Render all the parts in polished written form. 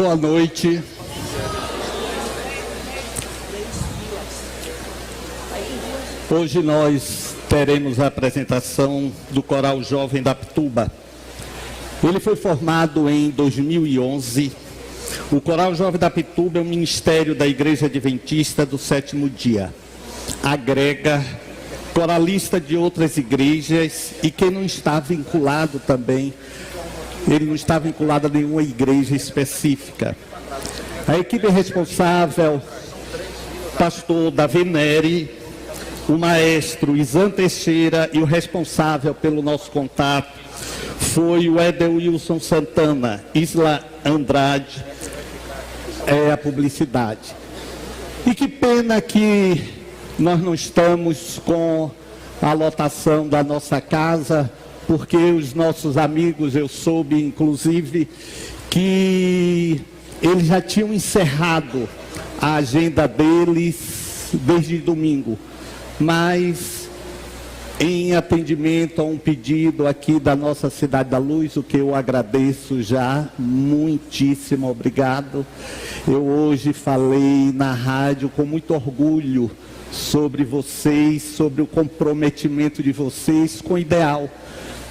Boa noite. Hoje nós teremos a apresentação do Coral Jovem da Pituba. Ele foi formado em 2011. O Coral Jovem da Pituba é um ministério da Igreja Adventista do Sétimo Dia. Agrega coralista de outras igrejas e quem não está vinculado também, ele não está vinculado a nenhuma igreja específica. A equipe responsável, pastor Davi Neri, o maestro Isan Teixeira e o responsável pelo nosso contato foi o Edelwilson Santana, Isla Andrade, a publicidade. E que pena que nós não estamos com a lotação da nossa casa, porque os nossos amigos, eu soube inclusive que eles já tinham encerrado a agenda deles desde domingo, mas em atendimento a um pedido aqui da nossa Cidade da Luz, o que eu agradeço já, muitíssimo obrigado. Eu hoje falei na rádio com muito orgulho sobre vocês, sobre o comprometimento de vocês com o ideal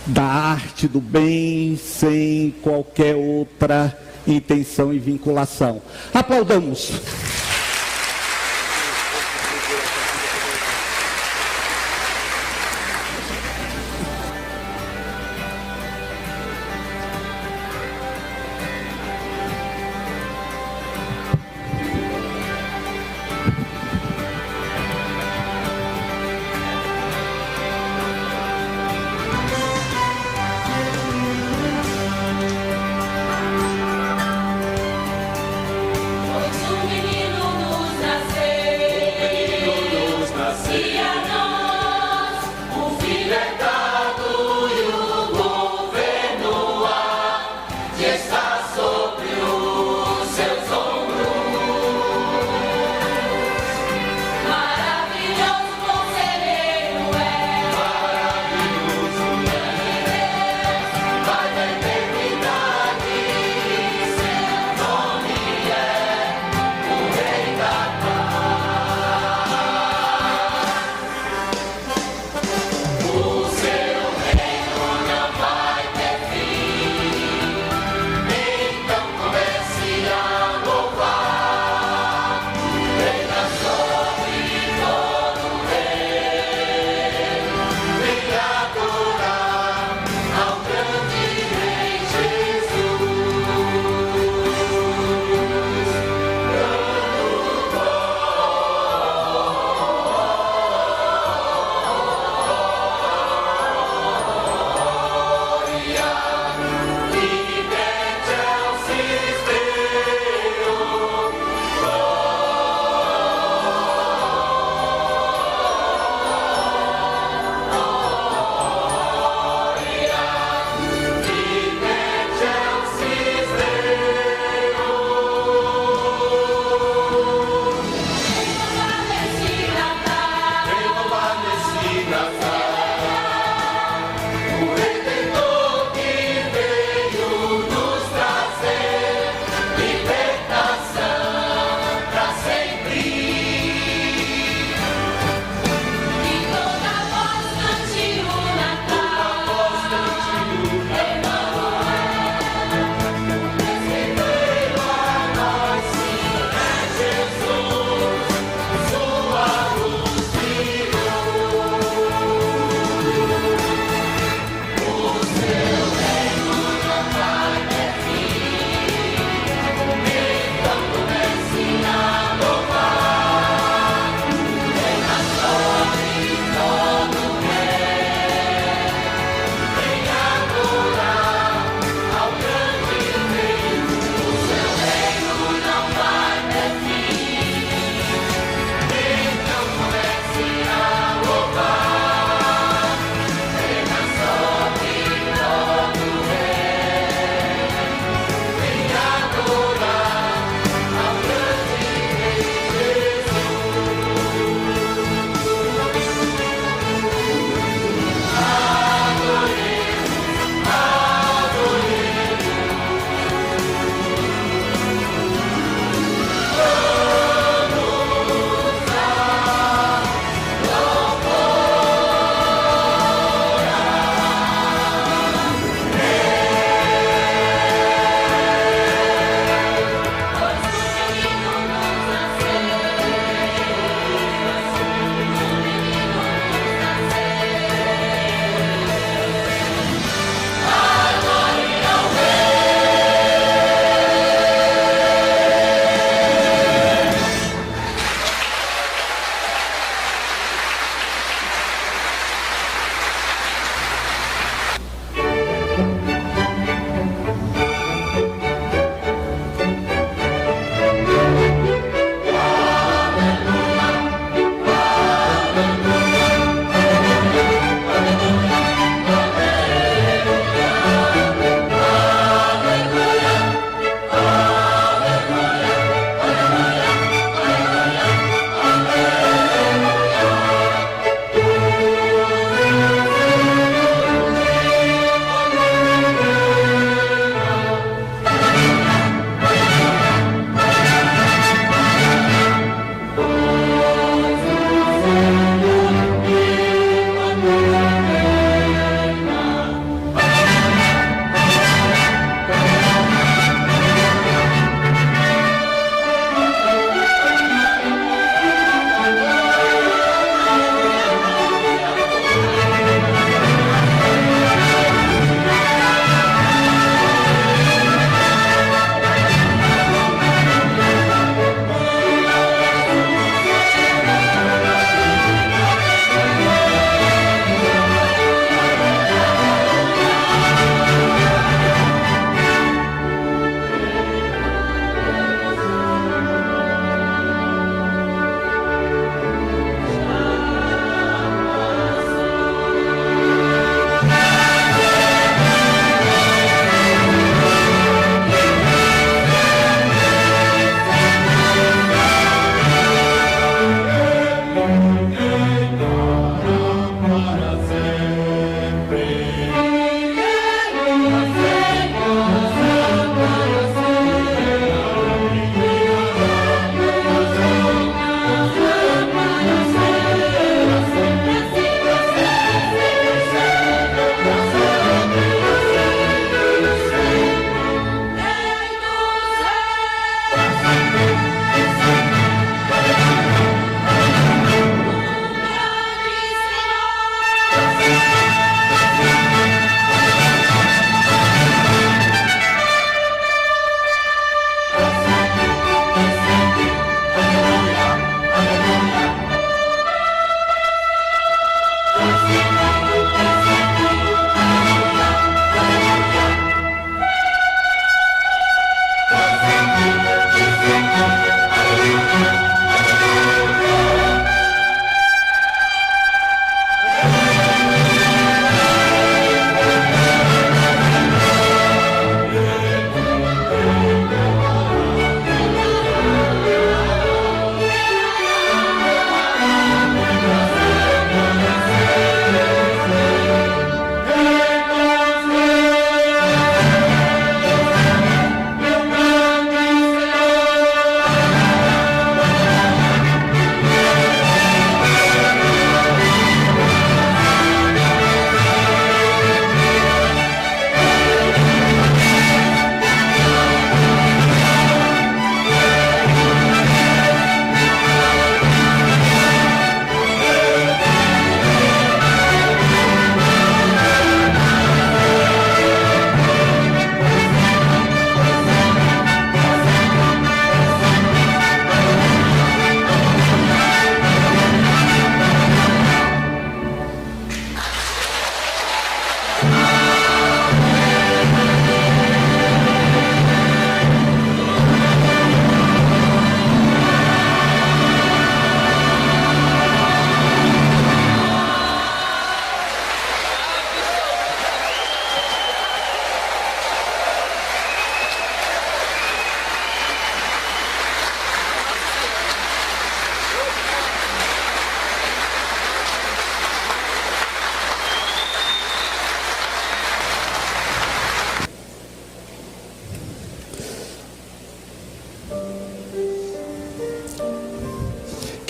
da arte, do bem, sem qualquer outra intenção e vinculação. Aplaudamos. Pois o menino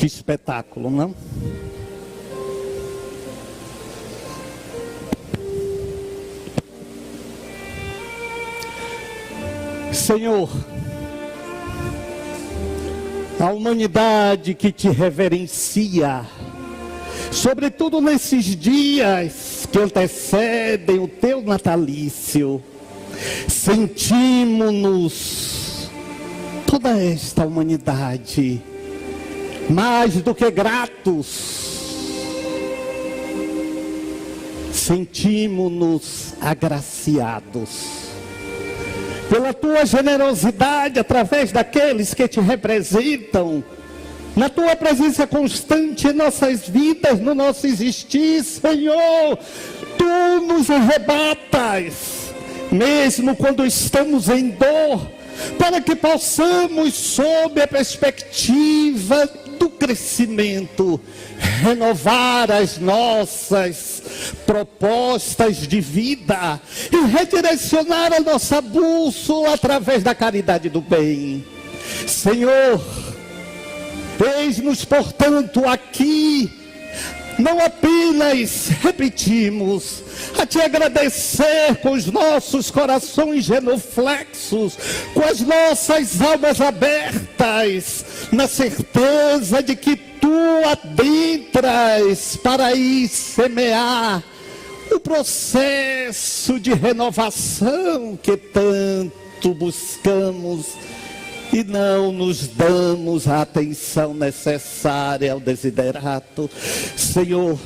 Que espetáculo, não? Senhor, a humanidade que te reverencia, sobretudo nesses dias que antecedem o teu natalício, sentimos-nos, toda esta humanidade, mais do que gratos, sentimos-nos agraciados pela tua generosidade através daqueles que te representam, na tua presença constante em nossas vidas, no nosso existir. Senhor, tu nos arrebatas, mesmo quando estamos em dor, para que possamos, sob a perspectiva do crescimento, renovar as nossas propostas de vida e redirecionar a nossa bússola através da caridade do bem. Senhor, eis-nos, portanto, aqui, não apenas repetimos, a te agradecer com os nossos corações genuflexos, com as nossas almas abertas, na certeza de que tu adentras para ir semear o processo de renovação que tanto buscamos e não nos damos a atenção necessária ao desiderato. Senhor,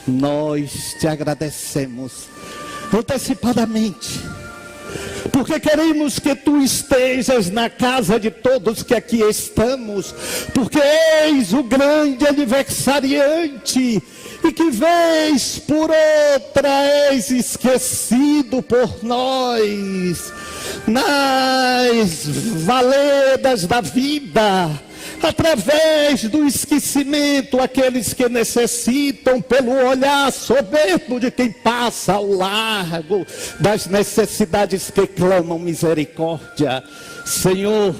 nós te agradecemos antecipadamente, porque queremos que tu estejas na casa de todos que aqui estamos, porque eis o grande aniversariante, e que vez por outra és esquecido por nós, nas valedas da vida, através do esquecimento, aqueles que necessitam, pelo olhar soberbo de quem passa ao largo das necessidades que clamam misericórdia. Senhor,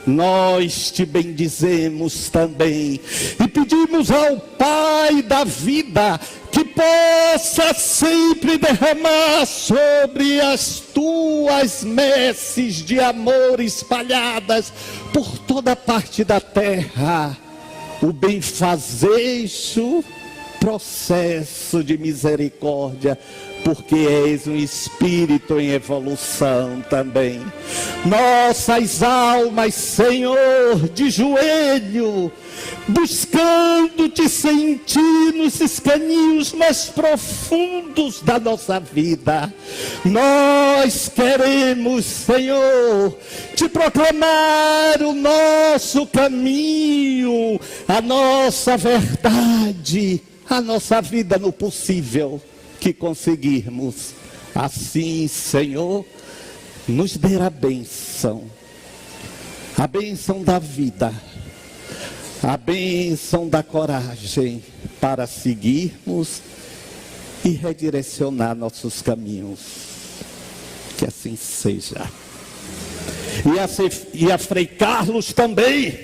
nós te bendizemos também e pedimos ao Pai da vida que possa sempre derramar sobre as tuas messes de amor espalhadas por toda parte da terra o benfazejo processo de misericórdia, porque és um espírito em evolução também. Nossas almas, Senhor, de joelho, buscando te sentir nos escaninhos mais profundos da nossa vida, nós queremos, Senhor, te proclamar o nosso caminho, a nossa verdade, a nossa vida no possível que conseguirmos. Assim, Senhor, nos dê a bênção da vida, a bênção da coragem para seguirmos e redirecionar nossos caminhos. Que assim seja. E a Frei Carlos também,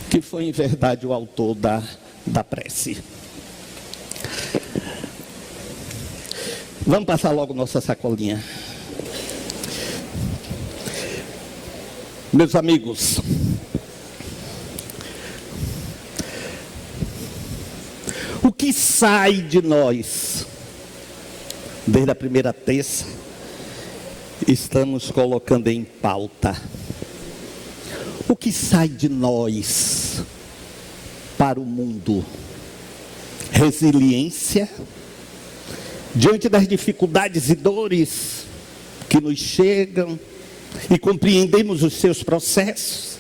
que foi em verdade o autor da prece. Vamos passar logo nossa sacolinha. Meus amigos, o que sai de nós, desde a primeira terça, estamos colocando em pauta. O que sai de nós para o mundo? Resiliência diante das dificuldades e dores que nos chegam, e compreendemos os seus processos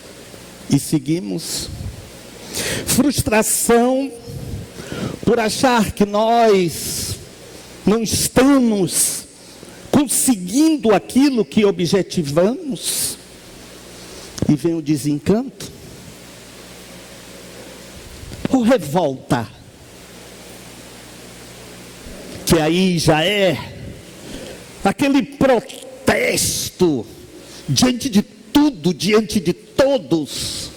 e seguimos. Frustração por achar que nós não estamos conseguindo aquilo que objetivamos, e vem o desencanto. Ou revolta, que aí já é aquele protesto diante de tudo, diante de todos,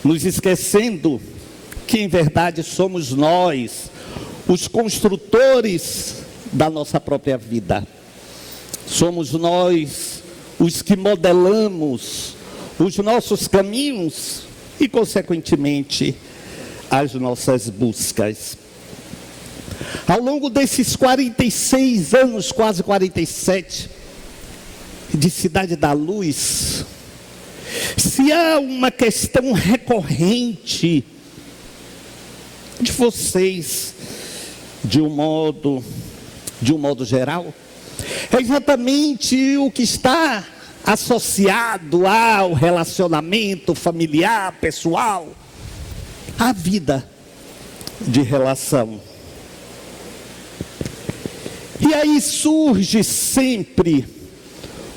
nos esquecendo que em verdade somos nós, os construtores da nossa própria vida. Somos nós os que modelamos os nossos caminhos e, consequentemente, as nossas buscas. Ao longo desses 46 anos, quase 47, de Cidade da Luz, se há uma questão recorrente de vocês, de um modo geral, é exatamente o que está associado ao relacionamento familiar, pessoal, à vida de relação. E aí surge sempre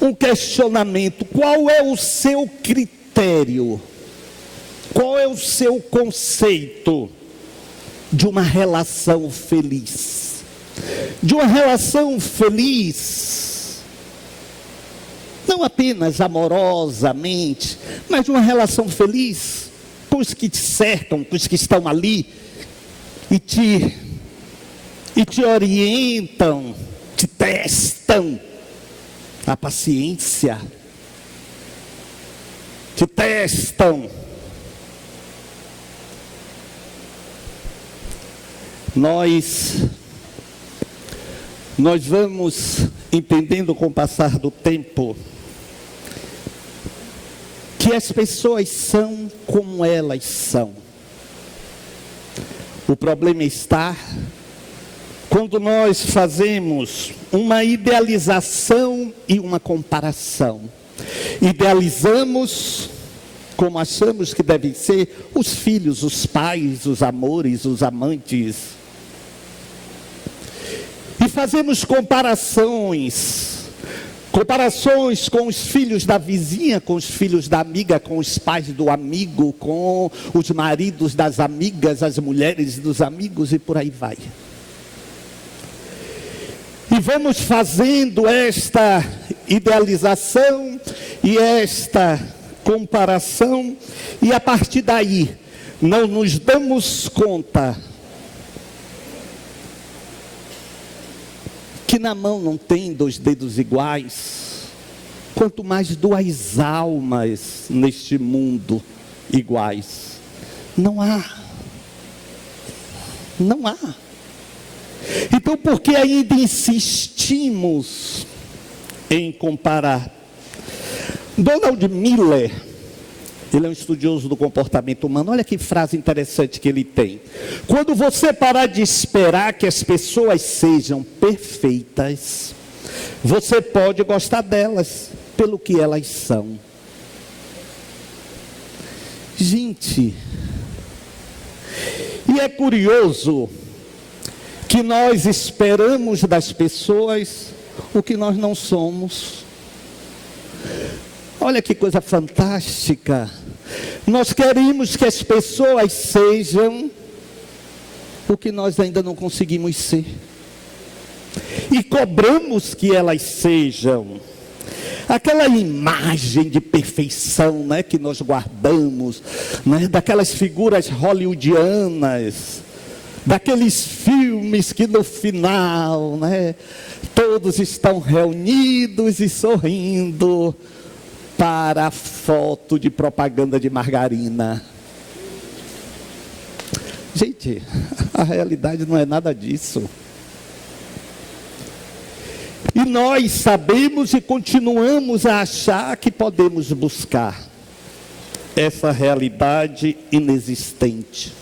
um questionamento: qual é o seu critério? Qual é o seu conceito de uma relação feliz? De uma relação feliz, não apenas amorosamente, mas de uma relação feliz com os que te cercam, com os que estão ali e te orientam, te testam a paciência, te testam. Nós vamos entendendo com o passar do tempo que as pessoas são como elas são. O problema está quando nós fazemos uma idealização e uma comparação. Idealizamos como achamos que devem ser os filhos, os pais, os amores, os amantes. E fazemos comparações com os filhos da vizinha, com os filhos da amiga, com os pais do amigo, com os maridos das amigas, as mulheres dos amigos e por aí vai. E vamos fazendo esta idealização e esta comparação, e a partir daí não nos damos conta que na mão não tem dois dedos iguais, quanto mais duas almas neste mundo iguais. Não há. Não há. Então, por que ainda insistimos em comparar? Donald Miller, ele é um estudioso do comportamento humano. Olha que frase interessante que ele tem: quando você parar de esperar que as pessoas sejam perfeitas, você pode gostar delas pelo que elas são. Gente, e é curioso que nós esperamos das pessoas o que nós não somos. Olha que coisa fantástica. Nós queremos que as pessoas sejam o que nós ainda não conseguimos ser. E cobramos que elas sejam aquela imagem de perfeição, né, que nós guardamos, né, daquelas figuras hollywoodianas, daqueles filmes que no final, né, todos estão reunidos e sorrindo para a foto de propaganda de margarina. Gente, a realidade não é nada disso. E nós sabemos e continuamos a achar que podemos buscar essa realidade inexistente.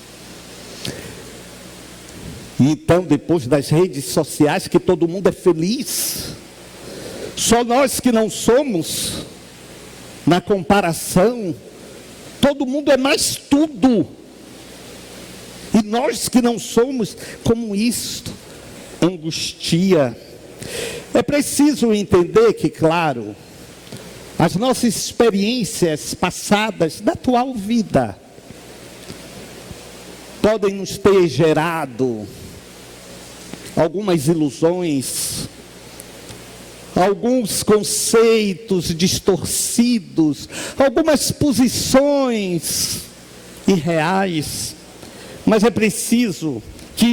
E então, depois das redes sociais, que todo mundo é feliz, só nós que não somos, na comparação, todo mundo é mais tudo. E nós que não somos, como isto angustia. É preciso entender que, claro, as nossas experiências passadas da atual vida podem nos ter gerado algumas ilusões, alguns conceitos distorcidos, algumas posições e reais, mas é preciso que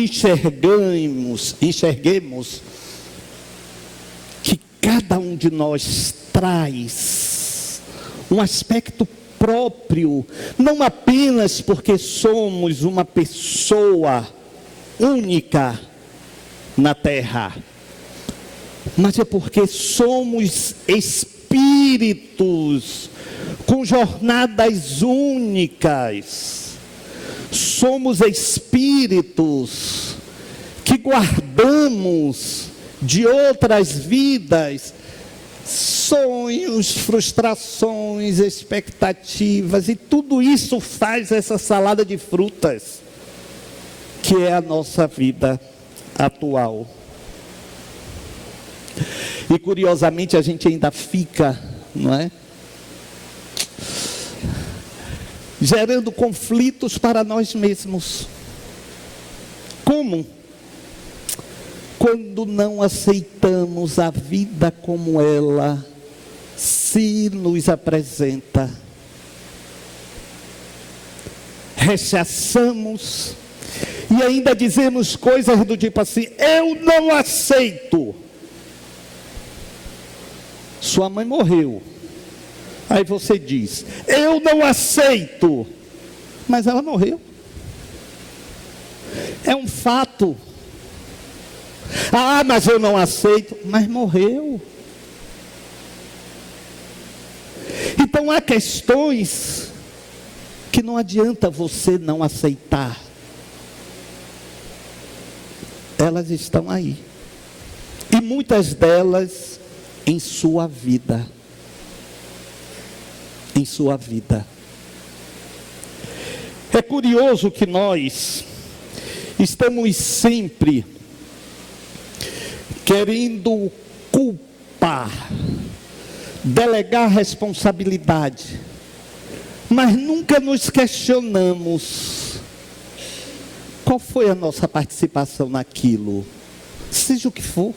enxerguemos que cada um de nós traz um aspecto próprio, não apenas porque somos uma pessoa única na terra, mas é porque somos espíritos com jornadas únicas. Somos espíritos que guardamos de outras vidas sonhos, frustrações, expectativas, e tudo isso faz essa salada de frutas que é a nossa vida atual. E curiosamente a gente ainda fica, não é? Gerando conflitos para nós mesmos. Como? Quando não aceitamos a vida como ela se nos apresenta. Rechaçamos e ainda dizemos coisas do tipo assim: eu não aceito. Sua mãe morreu. Aí você diz: eu não aceito. Mas ela morreu. É um fato. Ah, mas eu não aceito. Mas morreu. Então há questões que não adianta você não aceitar. Elas estão aí. E muitas delas em sua vida. Em sua vida. É curioso que nós estamos sempre querendo culpar, delegar responsabilidade, mas nunca nos questionamos qual foi a nossa participação naquilo, seja o que for.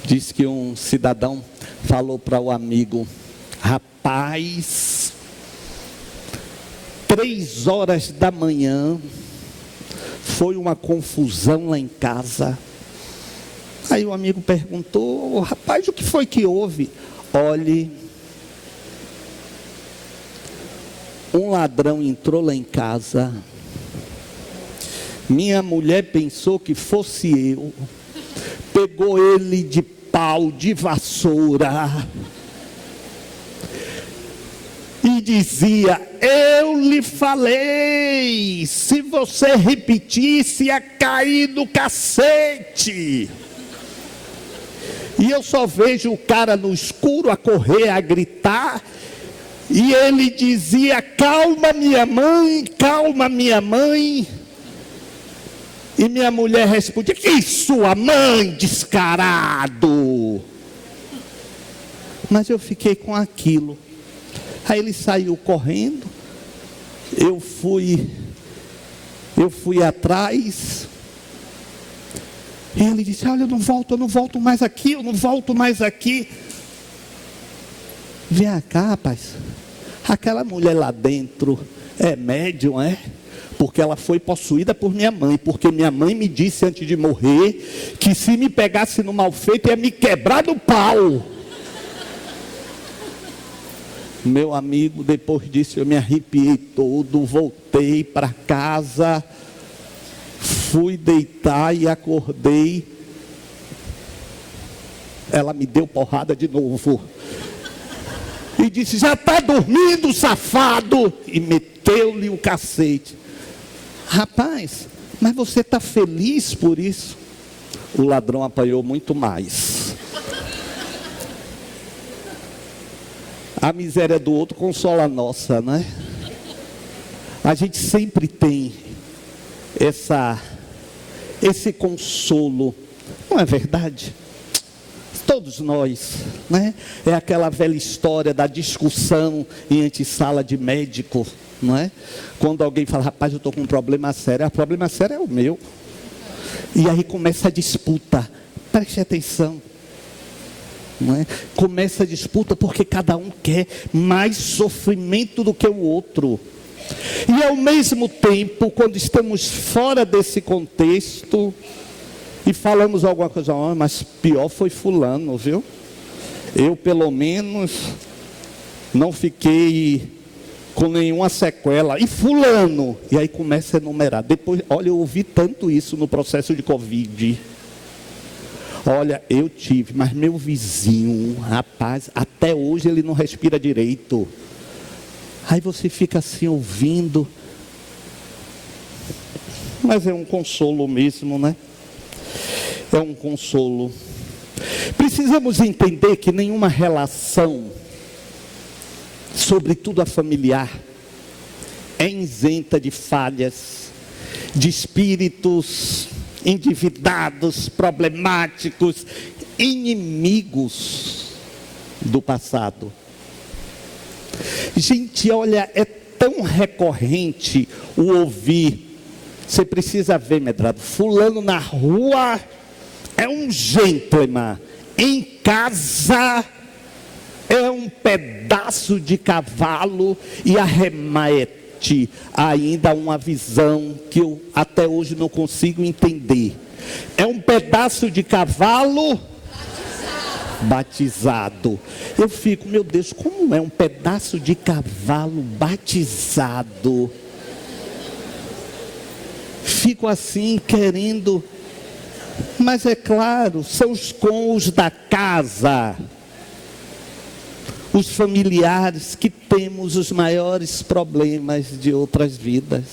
Diz que um cidadão falou para o amigo: rapaz, 3 horas da manhã, foi uma confusão lá em casa. Aí o amigo perguntou: rapaz, o que foi que houve? Olhe, um ladrão entrou lá em casa, minha mulher pensou que fosse eu, pegou ele de pau, de vassoura, e dizia: eu lhe falei, se você repetisse ia cair no cacete. E eu só vejo o cara no escuro a correr, a gritar, e ele dizia: calma minha mãe, calma minha mãe. E minha mulher respondia: que sua mãe, descarado. Mas eu fiquei com aquilo. Aí ele saiu correndo, eu fui atrás, e ele disse: olha, eu não volto mais aqui, eu não volto mais aqui. Vem cá, rapaz, aquela mulher lá dentro é médium, é? Porque ela foi possuída por minha mãe, porque minha mãe me disse antes de morrer, que se me pegasse no mal feito, ia me quebrar do pau. Meu amigo, depois disso eu me arrepiei todo, voltei para casa, fui deitar e acordei. Ela me deu porrada de novo. E disse: já está dormindo, safado. E meteu-lhe o cacete. Rapaz, mas você está feliz por isso? O ladrão apanhou muito mais. A miséria do outro consola a nossa, né? A gente sempre tem esse consolo, não é verdade? Todos nós, né? É aquela velha história da discussão em antessala de médico, não é? Quando alguém fala: rapaz, eu estou com um problema sério. O problema sério é o meu. E aí começa a disputa. Preste atenção. não é? Começa a disputa porque cada um quer mais sofrimento do que o outro. E ao mesmo tempo, quando estamos fora desse contexto e falamos alguma coisa, mas pior foi fulano, viu? Eu pelo menos não fiquei com nenhuma sequela. E fulano? E aí começa a enumerar. Depois, olha, eu ouvi tanto isso no processo de Covid. Olha, eu tive, mas meu vizinho, rapaz, até hoje ele não respira direito. Aí você fica assim ouvindo. Mas é um consolo mesmo, né? É um consolo. Precisamos entender que nenhuma relação, sobretudo a familiar, é isenta de falhas, de espíritos endividados, problemáticos, inimigos do passado. Gente, olha, é tão recorrente o ouvir. Você precisa ver, Medrado, fulano na rua é um gentleman, em casa é um pedaço de cavalo e arremete ainda uma visão que eu até hoje não consigo entender. É um pedaço de cavalo batizado. Eu fico, meu Deus, como é um pedaço de cavalo batizado? Fico assim querendo, mas é claro, são os cônjuges da casa, os familiares que temos os maiores problemas de outras vidas.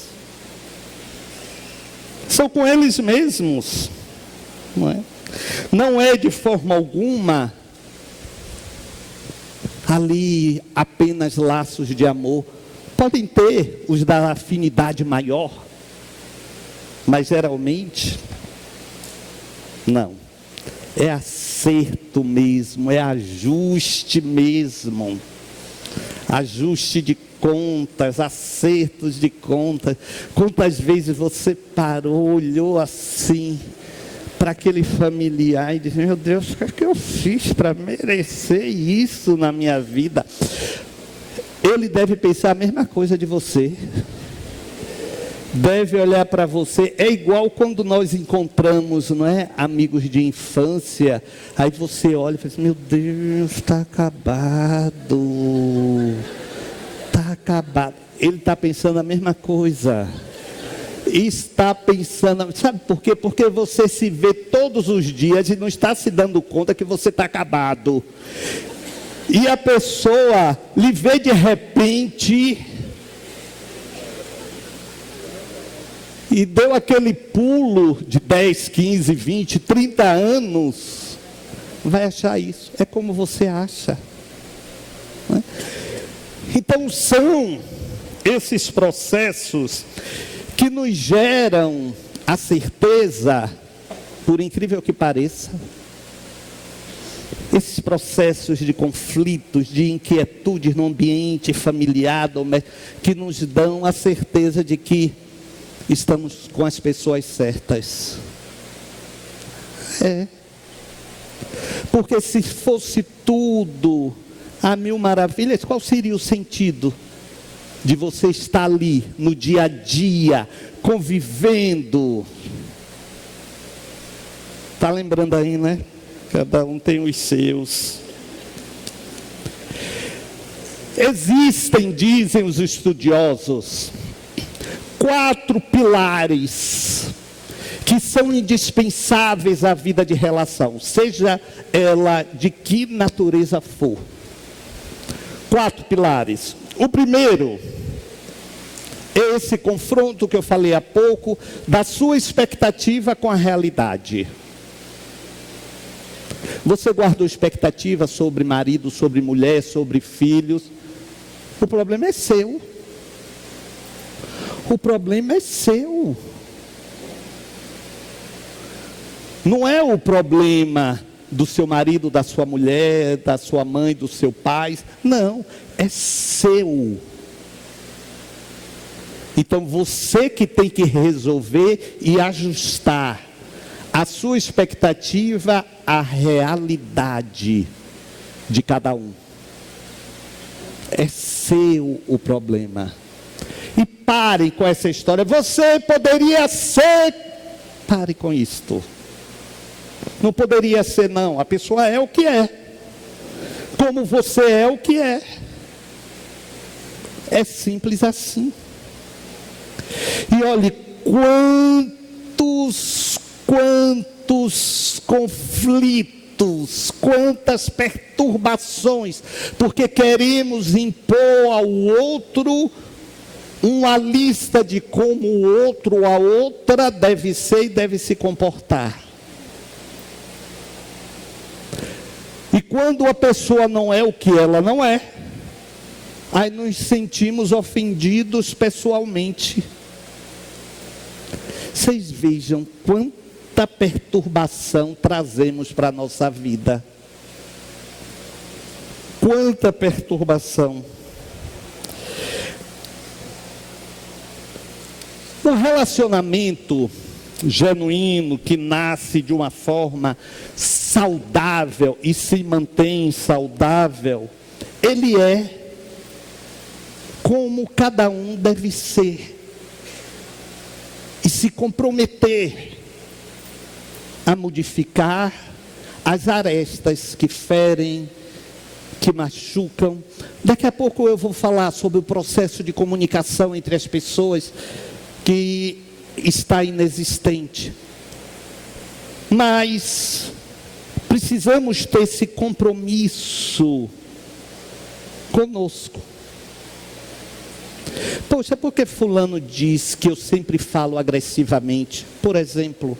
São com eles mesmos, não é? Não é de forma alguma ali apenas laços de amor. Podem ter os da afinidade maior, mas geralmente não. É acerto mesmo, é ajuste mesmo. Ajuste de contas, acertos de contas. Quantas vezes você parou, olhou assim para aquele familiar e disse, meu Deus, o que é que eu fiz para merecer isso na minha vida? Ele deve pensar a mesma coisa de você. Deve olhar para você. É igual quando nós encontramos, não é, amigos de infância. Aí você olha e fala assim, meu Deus, está acabado. Está acabado. Ele está pensando a mesma coisa. Está pensando, sabe por quê? Porque você se vê todos os dias e não está se dando conta que você está acabado. E a pessoa lhe vê de repente e deu aquele pulo de 10, 15, 20, 30 anos, vai achar isso. É como você acha. Né? Então são esses processos que nos geram a certeza, por incrível que pareça, esses processos de conflitos, de inquietudes no ambiente familiar, que nos dão a certeza de que estamos com as pessoas certas. É. Porque se fosse tudo a mil maravilhas, qual seria o sentido de você estar ali no dia a dia, convivendo? Está lembrando aí, né? Cada um tem os seus. Existem, dizem os estudiosos, 4 pilares que são indispensáveis à vida de relação, seja ela de que natureza for. 4 pilares. O primeiro é esse confronto que eu falei há pouco, da sua expectativa com a realidade. Você guardou expectativa sobre marido, sobre mulher, sobre filhos. O problema é seu. O problema é seu. Não é o problema do seu marido, da sua mulher, da sua mãe, do seu pai. Não, é seu. Então você que tem que resolver e ajustar a sua expectativa à realidade. de cada um. É seu o problema. E pare com essa história. Você poderia ser. Pare com isto. Não poderia ser, não. A pessoa é o que é. Como você é o que é. É simples assim. E olhe quantos conflitos, quantas perturbações, porque queremos impor ao outro uma lista de como o outro ou a outra deve ser e deve se comportar. E quando a pessoa não é o que ela não é, aí nos sentimos ofendidos pessoalmente. Vocês vejam quanta perturbação trazemos para a nossa vida. Quanta perturbação. Um relacionamento genuíno que nasce de uma forma saudável e se mantém saudável, ele é como cada um deve ser e se comprometer a modificar as arestas que ferem, que machucam. Daqui a pouco eu vou falar sobre o processo de comunicação entre as pessoas que está inexistente. Mas precisamos ter esse compromisso conosco. Poxa, por que fulano diz que eu sempre falo agressivamente? Por exemplo,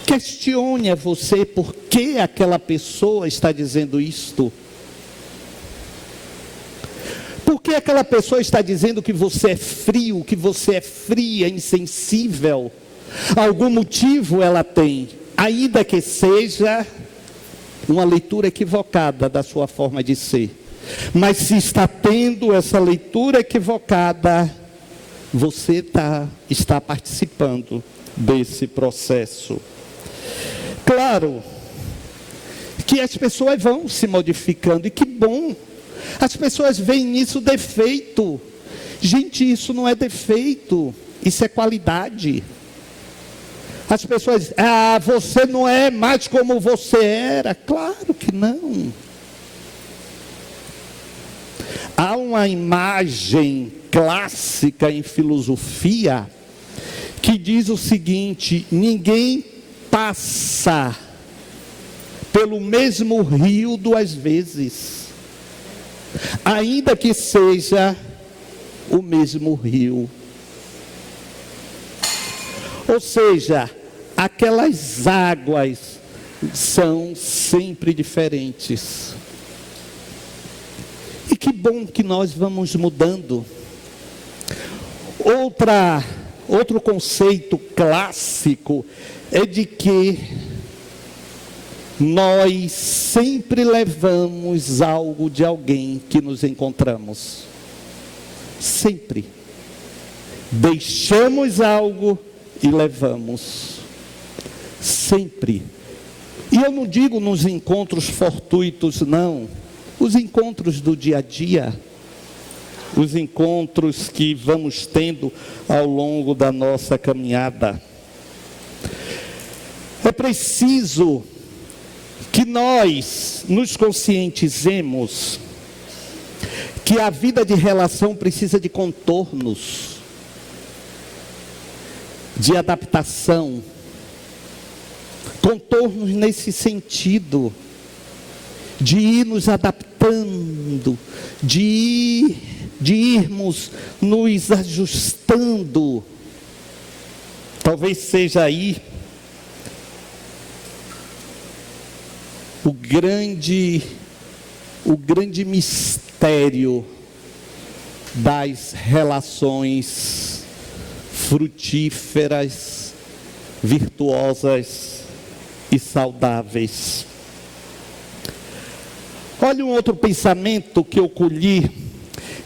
questione a você por que aquela pessoa está dizendo isto. Por que aquela pessoa está dizendo que você é frio, que você é fria, insensível? Algum motivo ela tem, ainda que seja uma leitura equivocada da sua forma de ser. Mas se está tendo essa leitura equivocada, você está participando desse processo. Claro que as pessoas vão se modificando, e que bom. As pessoas veem nisso defeito. Gente, isso não é defeito, isso é qualidade. As pessoas dizem, você não é mais como você era. Claro que não. Há uma imagem clássica em filosofia que diz o seguinte: ninguém passa pelo mesmo rio duas vezes, ainda que seja o mesmo rio. Ou seja, aquelas águas são sempre diferentes. E que bom que nós vamos mudando. Outro conceito clássico é de que nós sempre levamos algo de alguém que nos encontramos. Sempre. Deixamos algo e levamos. Sempre. E eu não digo nos encontros fortuitos, não. Os encontros do dia a dia. Os encontros que vamos tendo ao longo da nossa caminhada. É preciso que nós nos conscientizemos que a vida de relação precisa de contornos, de adaptação, contornos nesse sentido, de ir nos adaptando, de irmos nos ajustando. Talvez seja aí o grande mistério das relações frutíferas, virtuosas e saudáveis. Olha um outro pensamento que eu colhi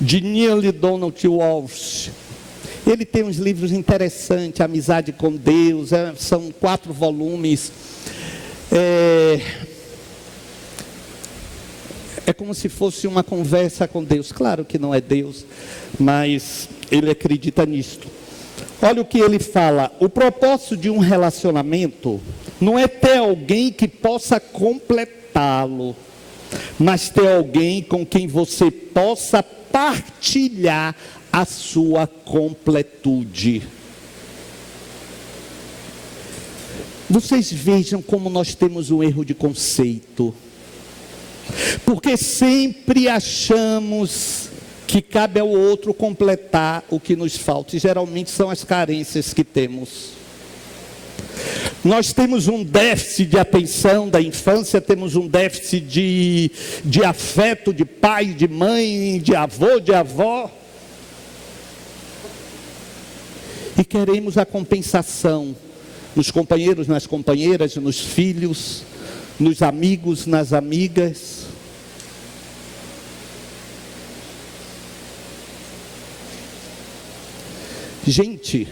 de Neil Donald Walsh. Ele tem uns livros interessantes, Amizade com Deus, são 4 volumes. como se fosse uma conversa com Deus. Claro que não é Deus, mas ele acredita nisto. Olha o que ele fala: o propósito de um relacionamento não é ter alguém que possa completá-lo, mas ter alguém com quem você possa partilhar a sua completude. Vocês vejam como nós temos um erro de conceito, porque sempre achamos que cabe ao outro completar o que nos falta, e geralmente são as carências que temos. Nós temos um déficit de atenção da infância, temos um déficit de afeto de pai, de mãe, de avô, de avó, e queremos a compensação nos companheiros, nas companheiras, nos filhos, nos amigos, nas amigas. Gente,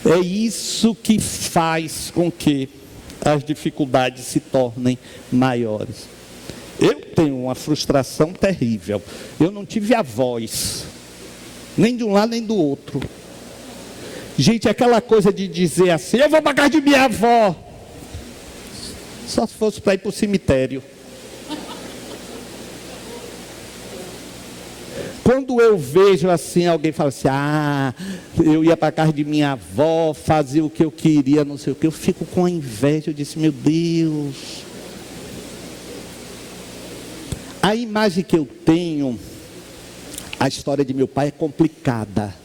é isso que faz com que as dificuldades se tornem maiores. Eu tenho uma frustração terrível. Eu não tive avós, nem de um lado nem do outro. Gente, aquela coisa de dizer assim: eu vou para casa de minha avó, só se fosse para ir para o cemitério. Quando eu vejo assim, alguém fala assim: eu ia para a casa de minha avó, fazer o que eu queria, não sei o que, eu fico com a inveja. Eu disse: meu Deus. A imagem que eu tenho, a história de meu pai é complicada.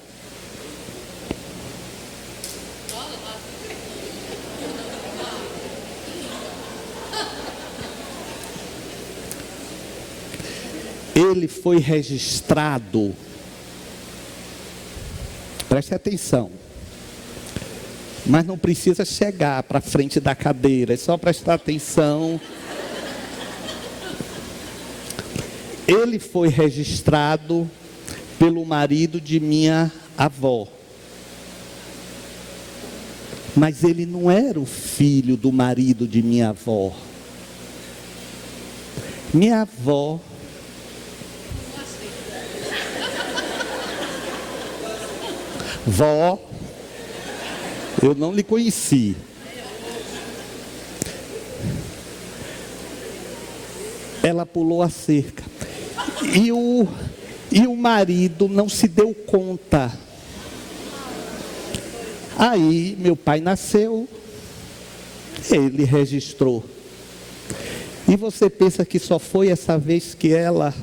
Ele foi registrado, preste atenção, mas não precisa chegar para frente da cadeira, é só prestar atenção. Ele foi registrado pelo marido de minha avó, mas ele não era o filho do marido de minha avó. Minha avó vó, eu não lhe conheci. Ela pulou a cerca. E o marido não se deu conta. Aí meu pai nasceu, ele registrou. E você pensa que só foi essa vez que ela...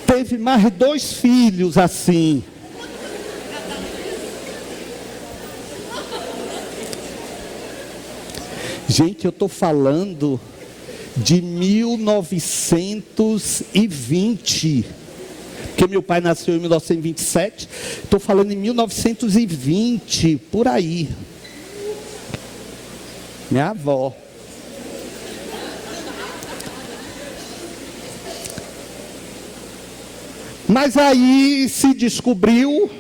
Teve mais 2 filhos assim. Gente, eu estou falando de 1920. Porque meu pai nasceu em 1927. Estou falando em 1920, por aí. Minha avó. Mas aí se descobriu, o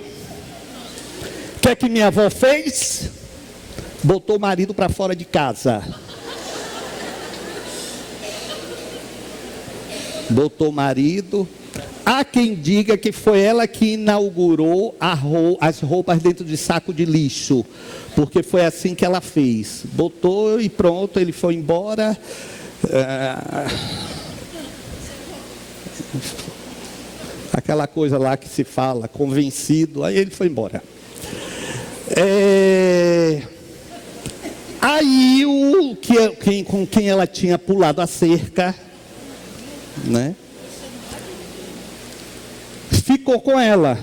que é que minha avó fez? Botou o marido para fora de casa. Botou o marido. Há quem diga que foi ela que inaugurou as roupas dentro de saco de lixo, porque foi assim que ela fez. Botou e pronto, ele foi embora. Aquela coisa lá que se fala, convencido, aí ele foi embora. Aí com quem ela tinha pulado a cerca, né, ficou com ela.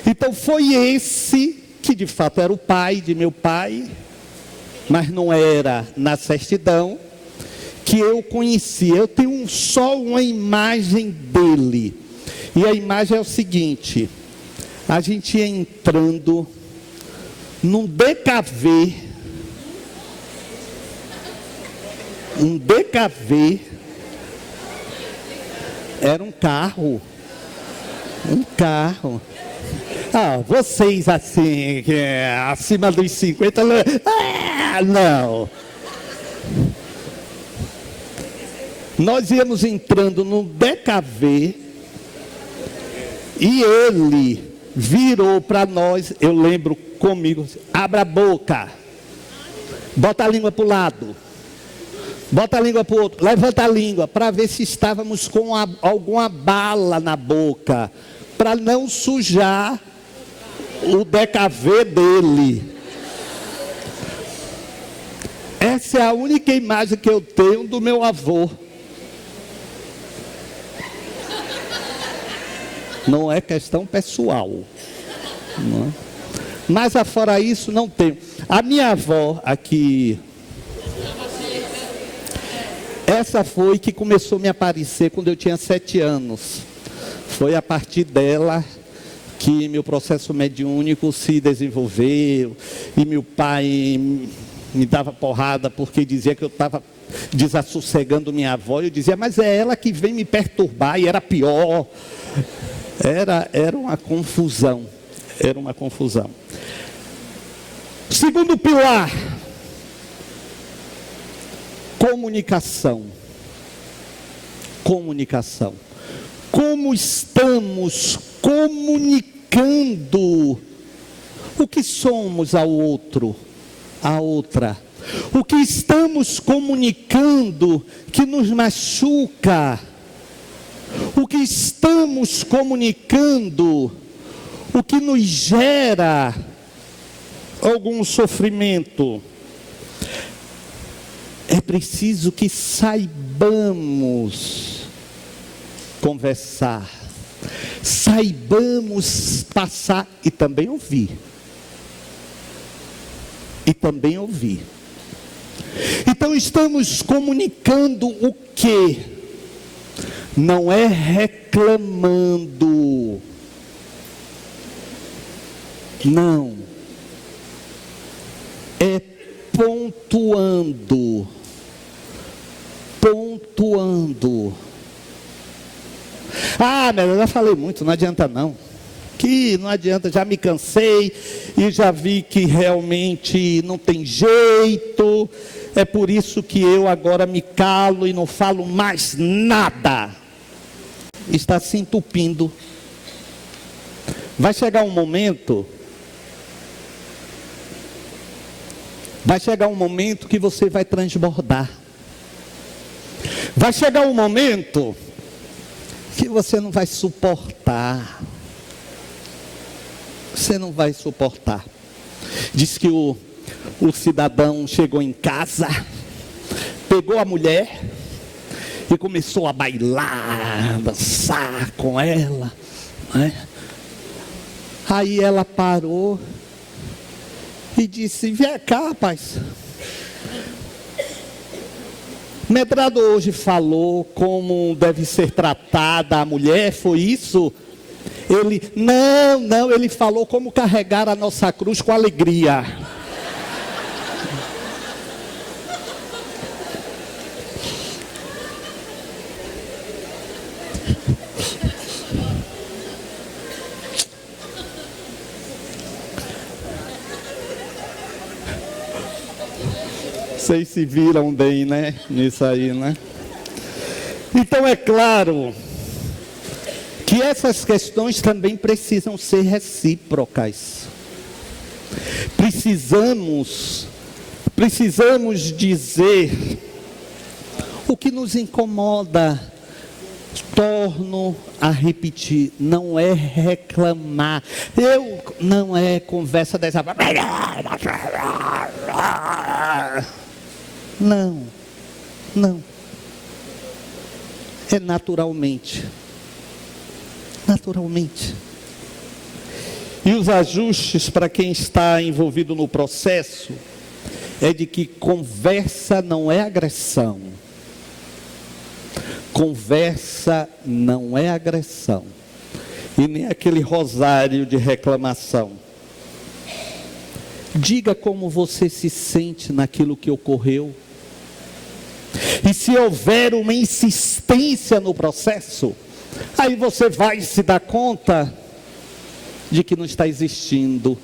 Então foi esse que de fato era o pai de meu pai, mas não era na certidão, que eu conhecia. Eu tenho só uma imagem dele. E a imagem é o seguinte: a gente ia entrando num DKV. Um DKV era um carro. Um carro. Vocês assim, que é acima dos 50, não. Nós íamos entrando no DKV e ele virou para nós, eu lembro comigo, abra a boca, bota a língua para o lado, bota a língua para o outro, levanta a língua para ver se estávamos com alguma bala na boca, para não sujar o DKV dele. Essa é a única imagem que eu tenho do meu avô. Não é questão pessoal, não é? Mas afora isso não tenho. A minha avó aqui, essa foi que começou a me aparecer quando eu tinha 7 anos. Foi a partir dela que meu processo mediúnico se desenvolveu. E meu pai me dava porrada porque dizia que eu estava desassossegando minha avó. Eu dizia, mas é ela que vem me perturbar, e era pior. Era uma confusão. Era uma confusão. Segundo pilar, comunicação. Comunicação. Como estamos comunicando o que somos ao outro, à outra. O que estamos comunicando que nos machuca. O que estamos comunicando, o que nos gera algum sofrimento. É preciso que saibamos conversar, saibamos passar e também ouvir. E também ouvir. Então estamos comunicando o quê? Não é reclamando. Não. É pontuando. Pontuando. Mas eu já falei muito, não adianta não. Que não adianta, já me cansei e já vi que realmente não tem jeito. É por isso que eu agora me calo e não falo mais nada. Está se entupindo. Vai chegar um momento que você vai transbordar. Vai chegar um momento que você não vai suportar. Você não vai suportar. Diz que o cidadão chegou em casa, pegou a mulher e começou a bailar, dançar com ela, né? Aí ela parou e disse, vem cá, rapaz. Medrado hoje falou como deve ser tratada a mulher, foi isso? Ele falou como carregar a nossa cruz com alegria. Vocês se viram bem, né? Nisso aí, né? Então é claro que essas questões também precisam ser recíprocas. Precisamos dizer o que nos incomoda. Torno a repetir, não é reclamar. Não é conversa dessa. Não. É naturalmente. Naturalmente. E os ajustes para quem está envolvido no processo é de que conversa não é agressão. Conversa não é agressão. E nem aquele rosário de reclamação. Diga como você se sente naquilo que ocorreu. E se houver uma insistência no processo, aí você vai se dar conta de que não está existindo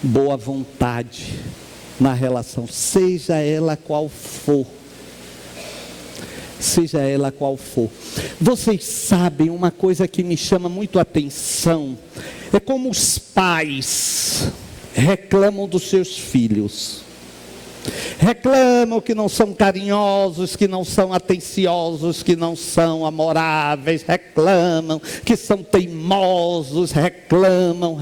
boa vontade na relação, seja ela qual for. Seja ela qual for. Vocês sabem, uma coisa que me chama muito a atenção é como os pais reclamam dos seus filhos. Reclamam que não são carinhosos, que não são atenciosos, que não são amoráveis, reclamam que são teimosos, reclamam.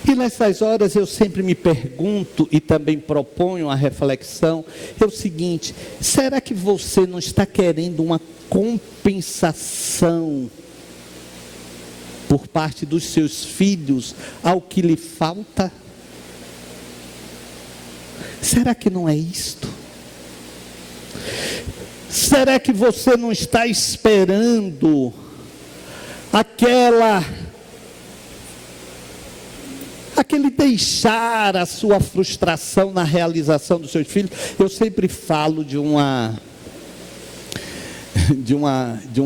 E nessas horas eu sempre me pergunto e também proponho a reflexão, é o seguinte: será que você não está querendo uma compensação por parte dos seus filhos ao que lhe falta? Será que não é isto? Será que você não está esperando aquele deixar a sua frustração na realização dos seus filhos? Eu sempre falo de uma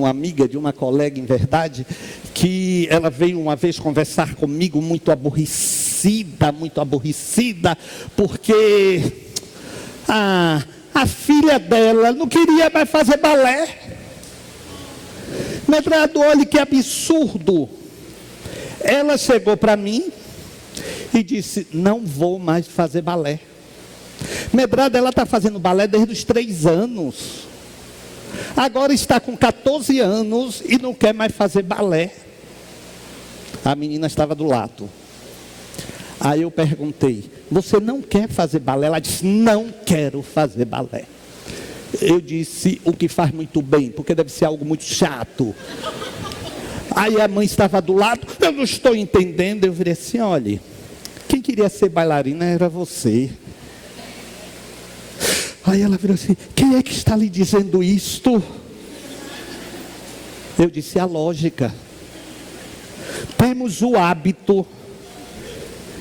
amiga, de uma colega, em verdade, que ela veio uma vez conversar comigo muito aborrecida, porque a filha dela não queria mais fazer balé. Medrado, olha que absurdo. Ela chegou para mim e disse: não vou mais fazer balé. Medrado, ela está fazendo balé desde os 3 anos. Agora está com 14 anos e não quer mais fazer balé. A menina estava do lado. Aí eu perguntei: você não quer fazer balé? Ela disse: não quero fazer balé. Eu disse: o que faz muito bem, porque deve ser algo muito chato. Aí a mãe estava do lado: eu não estou entendendo. Eu virei assim: olha, quem queria ser bailarina era você. Aí ela virou assim: quem é que está lhe dizendo isto? Eu disse: a lógica. Temos o hábito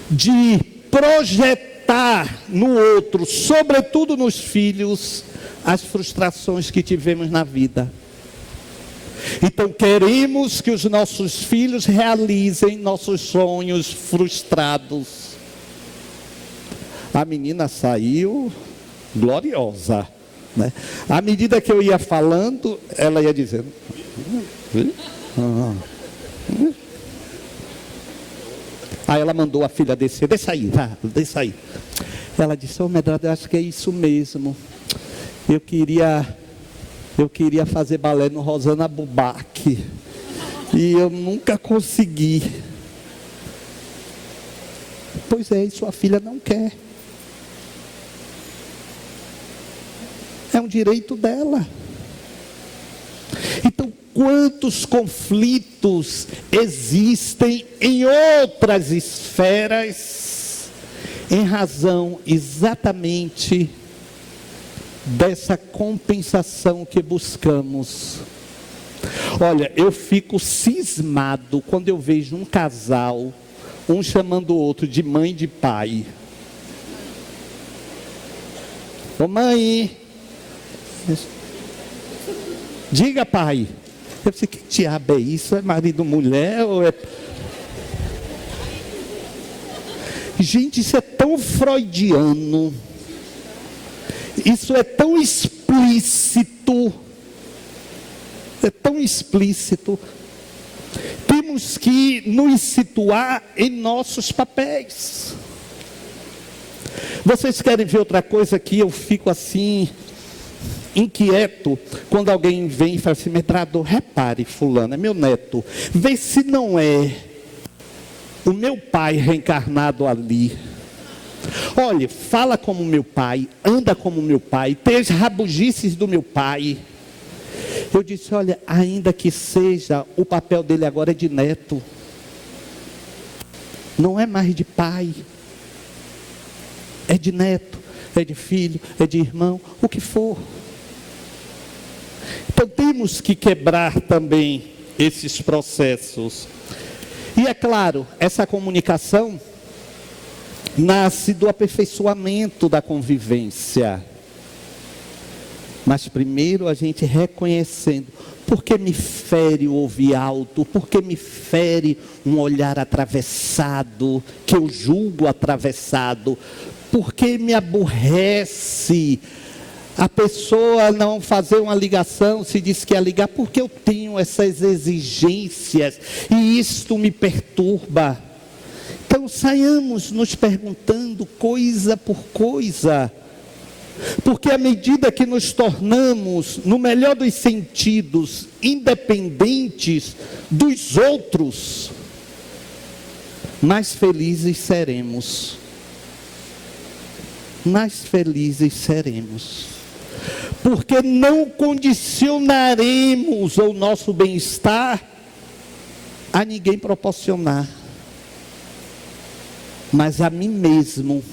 de projetar no outro, sobretudo nos filhos, as frustrações que tivemos na vida. Então queremos que os nossos filhos realizem nossos sonhos frustrados. A menina saiu gloriosa, né? À medida que eu ia falando, ela ia dizendo: Aí ela mandou a filha descer: desça aí, desça aí. Ela disse: ô Medrado, eu acho que é isso mesmo. Eu queria fazer balé no Rosana Bubaque e eu nunca consegui. Pois é, e sua filha não quer. É um direito dela. Então, quantos conflitos existem em outras esferas em razão exatamente dessa compensação que buscamos. Olha, eu fico cismado quando eu vejo um casal, um chamando o outro de mãe e de pai. Ô mãe, diga pai. Eu pensei: que diabo é isso? É marido mulher ou é... Gente, isso é tão freudiano. Isso é tão explícito. É tão explícito. Temos que nos situar em nossos papéis. Vocês querem ver outra coisa que eu fico assim inquieto quando alguém vem e fala assim: Medrado, repare, fulano, é meu neto, vê se não é o meu pai reencarnado ali. Olha, fala como meu pai, anda como meu pai, tem as rabugices do meu pai. Eu disse: olha, ainda que seja, o papel dele agora é de neto, não é mais de pai, é de neto, é de filho, é de irmão, o que for. Então temos que quebrar também esses processos. E é claro, essa comunicação nasce do aperfeiçoamento da convivência. Mas primeiro a gente reconhecendo, por que me fere o ouvir alto? Por que me fere um olhar atravessado, que eu julgo atravessado? Por que me aborrece a pessoa não fazer uma ligação, se diz que é ligar? Porque eu tenho essas exigências e isto me perturba. Então saiamos nos perguntando coisa por coisa. Porque à medida que nos tornamos, no melhor dos sentidos, independentes dos outros, mais felizes seremos. Mais felizes seremos. Porque não condicionaremos o nosso bem-estar a ninguém proporcionar, mas a mim mesmo,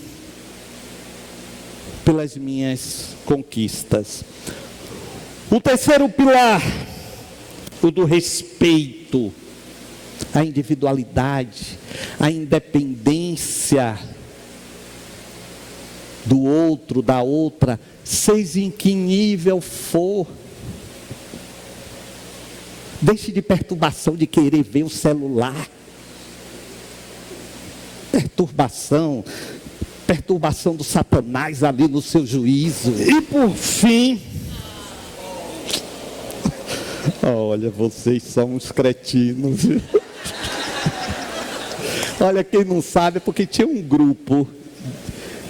pelas minhas conquistas. O terceiro pilar, o do respeito, a individualidade, a independência do outro, da outra, seja em que nível for. Deixe de perturbação de querer ver o celular. Perturbação do Satanás ali no seu juízo. E por fim, olha, vocês são uns cretinos. Olha, quem não sabe, é porque tinha um grupo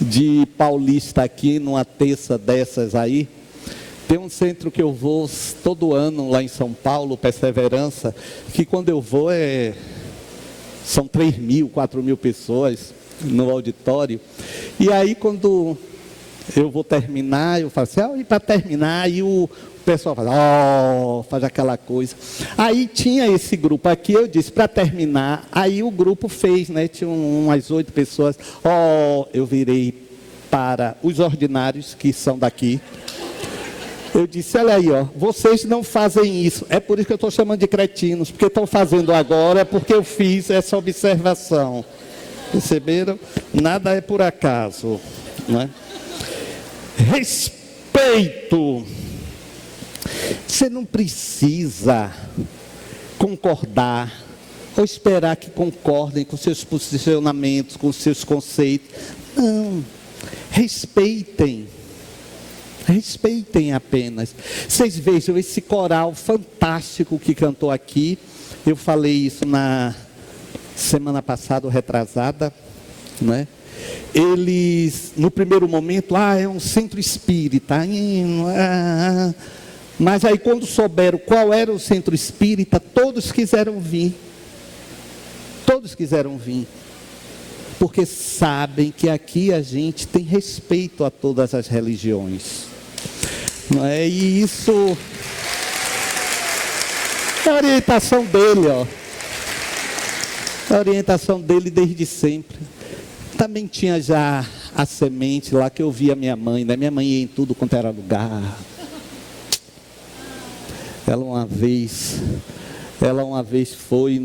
de paulista aqui, numa terça dessas aí. Tem um centro que eu vou todo ano lá em São Paulo, Perseverança, que quando eu vou são 3.000, 4.000 pessoas no auditório. E aí quando eu vou terminar, eu falo assim, e para terminar, aí o pessoal faz aquela coisa. Aí tinha esse grupo aqui, eu disse, para terminar, aí o grupo fez, né? Tinha umas 8 pessoas. Eu virei para os ordinários que são daqui. Eu disse, olha aí, vocês não fazem isso. É por isso que eu estou chamando de cretinos, porque estão fazendo agora, porque eu fiz essa observação. Perceberam? Nada é por acaso, né? Respeito. Você não precisa concordar ou esperar que concordem com seus posicionamentos, com seus conceitos. Não. Respeitem. Respeitem apenas. Vocês vejam esse coral fantástico que cantou aqui. Eu falei isso na semana passada, retrasada, né? Eles, no primeiro momento, é um centro espírita. Mas aí quando souberam qual era o centro espírita, todos quiseram vir. Todos quiseram vir. Porque sabem que aqui a gente tem respeito a todas as religiões. Não é? E isso é a orientação dele, A orientação dele desde sempre. Também tinha já a semente lá que eu via minha mãe, né? Minha mãe ia em tudo quanto era lugar. Ela uma vez foi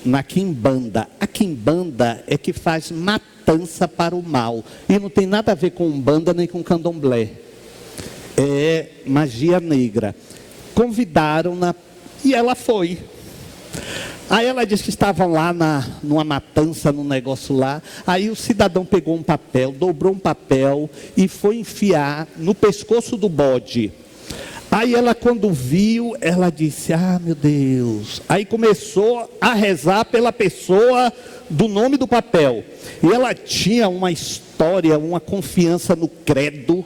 na quimbanda. A quimbanda é que faz matança para o mal. E não tem nada a ver com umbanda nem com candomblé. É magia negra. Convidaram-na e ela foi. Aí ela disse que estavam lá numa matança, num negócio lá. Aí o cidadão pegou um papel, dobrou um papel e foi enfiar no pescoço do bode. Aí ela, quando viu, ela disse, meu Deus. Aí começou a rezar pela pessoa do nome do papel. E ela tinha uma história, uma confiança no credo.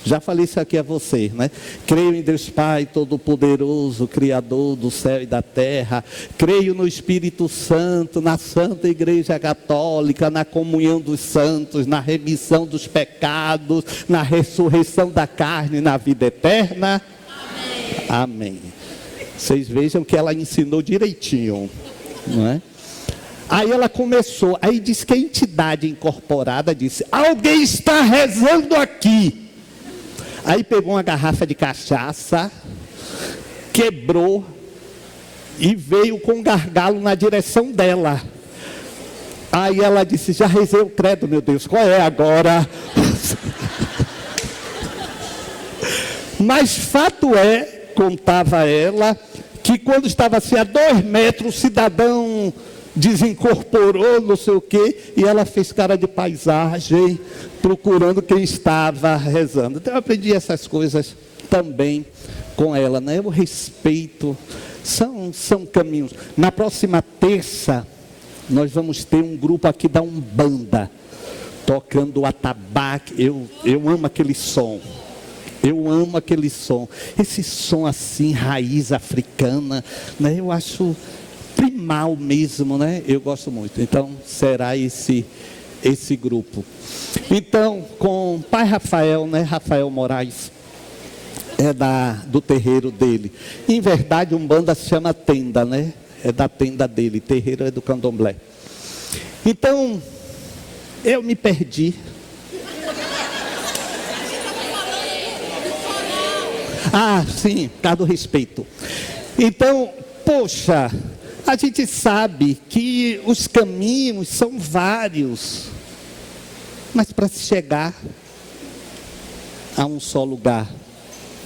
Já falei isso aqui a você, né? Creio em Deus Pai Todo-Poderoso, Criador do céu e da terra. Creio no Espírito Santo, na Santa Igreja Católica, na comunhão dos santos, na remissão dos pecados, na ressurreição da carne, na vida eterna. Amém. Amém. Vocês vejam que ela ensinou direitinho, não é? Aí ela começou, aí disse que a entidade incorporada disse, alguém está rezando aqui. Aí pegou uma garrafa de cachaça, quebrou e veio com um gargalo na direção dela. Aí ela disse, já rezei o credo, meu Deus, qual é agora? Mas fato é, contava ela, que quando estava assim a 2 metros, o cidadão desincorporou, não sei o quê, e ela fez cara de paisagem, procurando quem estava rezando. Então eu aprendi essas coisas também com ela, né? O respeito, são caminhos. Na próxima terça, nós vamos ter um grupo aqui da Umbanda, tocando o atabaque. Eu amo aquele som. Eu amo aquele som. Esse som assim, raiz africana, né? Eu acho primal mesmo, né? Eu gosto muito. Então, será esse grupo. Então, com o pai Rafael, né? Rafael Moraes, é do terreiro dele. Em verdade, Umbanda se chama tenda, né? É da tenda dele. Terreiro é do candomblé. Então, eu me perdi. Ah, sim, por causa do respeito. Então, poxa, a gente sabe que os caminhos são vários, mas para se chegar a um só lugar.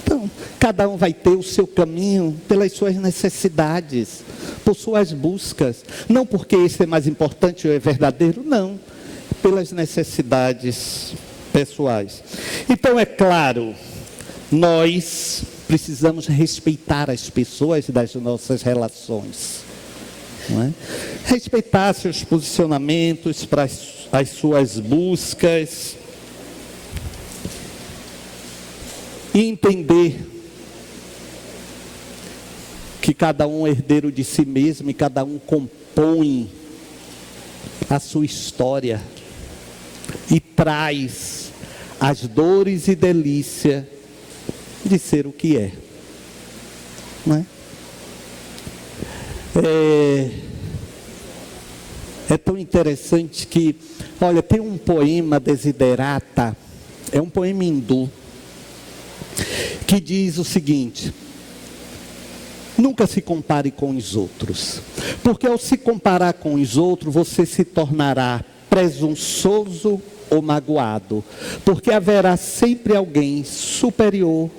Então, cada um vai ter o seu caminho pelas suas necessidades, por suas buscas. Não porque esse é mais importante ou é verdadeiro, não. Pelas necessidades pessoais. Então, é claro, nós precisamos respeitar as pessoas das nossas relações. Não é? Respeitar seus posicionamentos para as suas buscas. E entender que cada um é herdeiro de si mesmo e cada um compõe a sua história e traz as dores e delícia de ser o que é. Não é? É tão interessante que, olha, tem um poema Desiderata, é um poema hindu, que diz o seguinte: nunca se compare com os outros, porque ao se comparar com os outros, você se tornará presunçoso ou magoado, porque haverá sempre alguém superior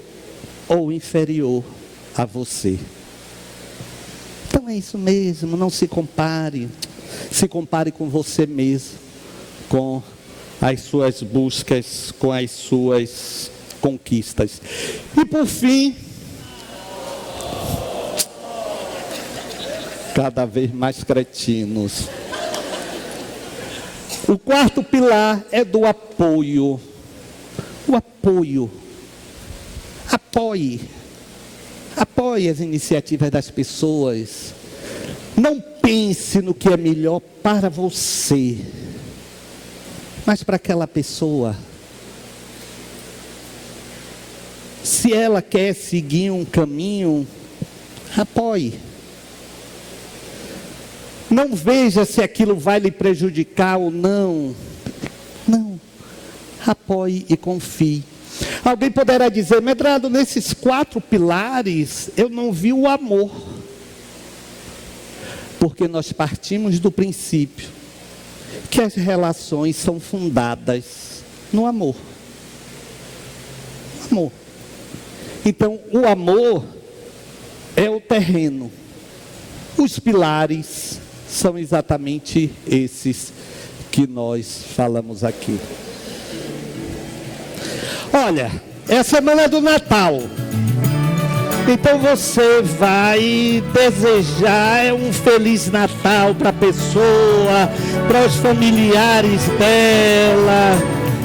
ou inferior a você. Então é isso mesmo, não se compare. Se compare com você mesmo, com as suas buscas, com as suas conquistas. E por fim, cada vez mais cretinos. O quarto pilar é do apoio. O apoio. Apoie. Apoie as iniciativas das pessoas. Não pense no que é melhor para você, mas para aquela pessoa. Se ela quer seguir um caminho, apoie. Não veja se aquilo vai lhe prejudicar ou não. Não. Apoie e confie. Alguém poderá dizer: Medrado, nesses 4 pilares eu não vi o amor. Porque nós partimos do princípio que as relações são fundadas no amor. Amor. Então, o amor é o terreno. Os pilares são exatamente esses que nós falamos aqui. Olha, é a semana do Natal. Então você vai desejar um Feliz Natal para a pessoa, para os familiares dela.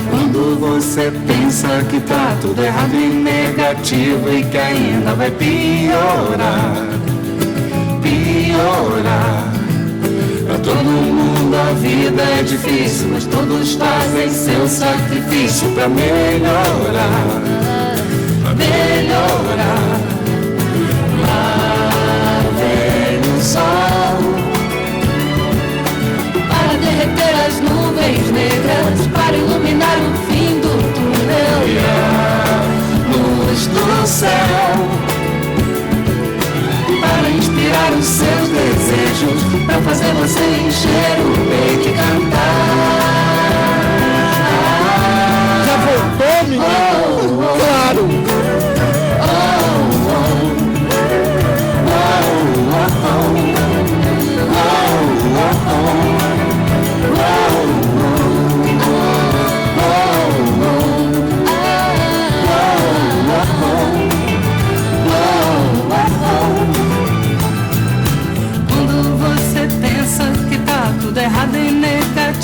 Quando você pensa que tá tudo errado e negativo e que ainda vai piorar, pra todo mundo a vida é difícil, mas todos fazem seu sacrifício pra melhorar. Lá vem o sol para derreter as nuvens negras, para iluminar o fim do túnel. E a luz do céu para inspirar os seus desejos, para fazer você encher o peito e cantar. Já voltou, menino? Claro!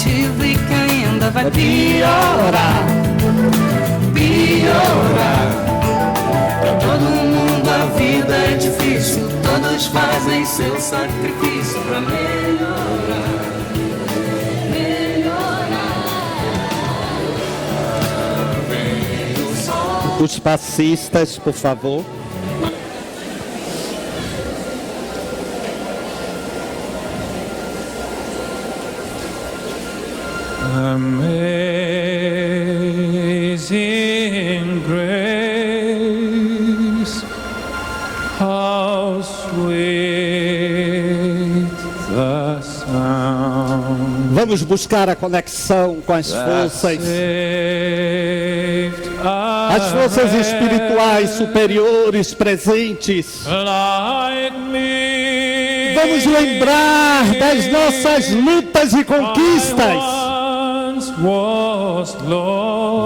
motivo e que ainda vai piorar. Pra todo mundo a vida é difícil, todos fazem seu sacrifício pra melhorar. Os passistas, por favor. Amazing grace, how sweet the sound. Vamos buscar a conexão com as forças espirituais superiores presentes. Vamos lembrar das nossas lutas e conquistas.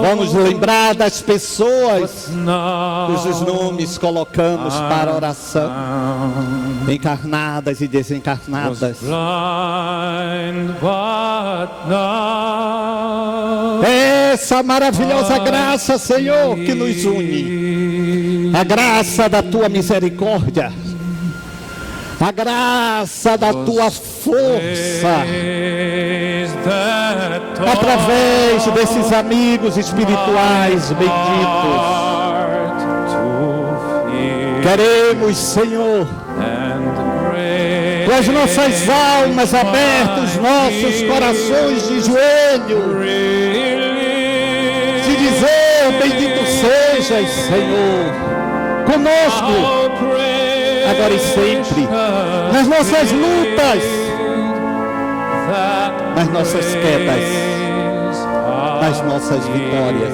Vamos lembrar das pessoas cujos nomes colocamos para oração, encarnadas e desencarnadas. Essa maravilhosa graça, Senhor, que nos une, a graça da tua misericórdia, a graça da tua força, através desses amigos espirituais benditos. Queremos, Senhor, com as nossas almas abertas, nossos corações de joelho, te dizer: bendito sejas, Senhor, conosco, agora e sempre, nas nossas lutas, nas nossas quedas, nas nossas vitórias,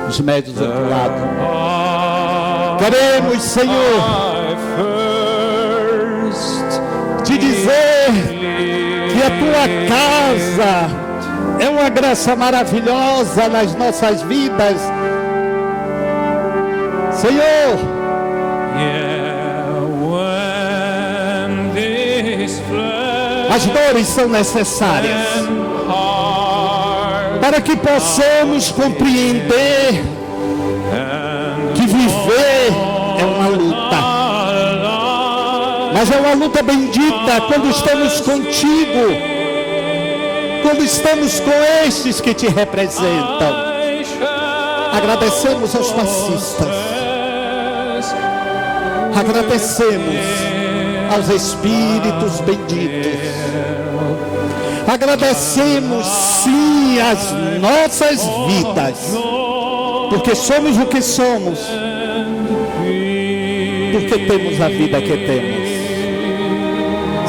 os médios do lado. Queremos, Senhor, te dizer que a tua casa é uma graça maravilhosa nas nossas vidas, Senhor. As dores são necessárias para que possamos compreender que viver é uma luta, mas é uma luta bendita quando estamos contigo, quando estamos com estes que te representam. Agradecemos aos passistas, agradecemos aos espíritos benditos, agradecemos sim as nossas vidas, porque somos o que somos, porque temos a vida que temos.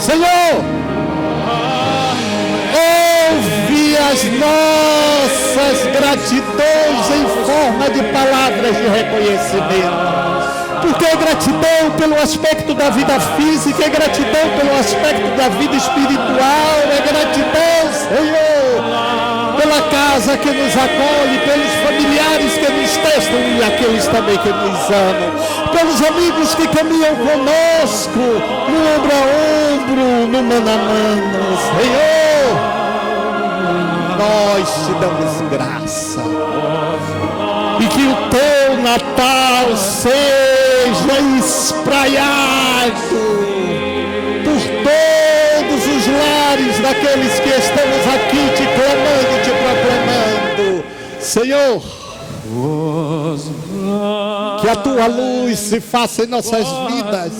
Senhor, ouve as nossas gratidões em forma de palavras de reconhecimento. Porque é gratidão pelo aspecto da vida física, é gratidão pelo aspecto da vida espiritual, é gratidão, Senhor, pela casa que nos acolhe, pelos familiares que nos testam e aqueles também que nos amam, pelos amigos que caminham conosco, no ombro a ombro, no mano a mano. Senhor, nós te damos graça, e que o teu Natal seja espraiado por todos os lares daqueles que estamos aqui te clamando e te proclamando. Senhor, que a tua luz se faça em nossas vidas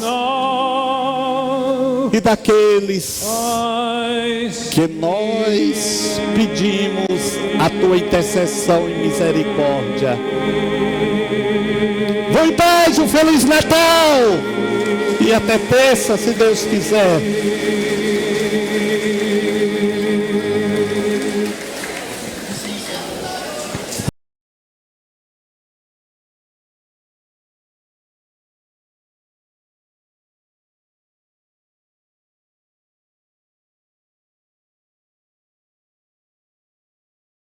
e daqueles que nós pedimos a tua intercessão e misericórdia. Vão em paz, um Feliz Natal e até terça, se Deus quiser.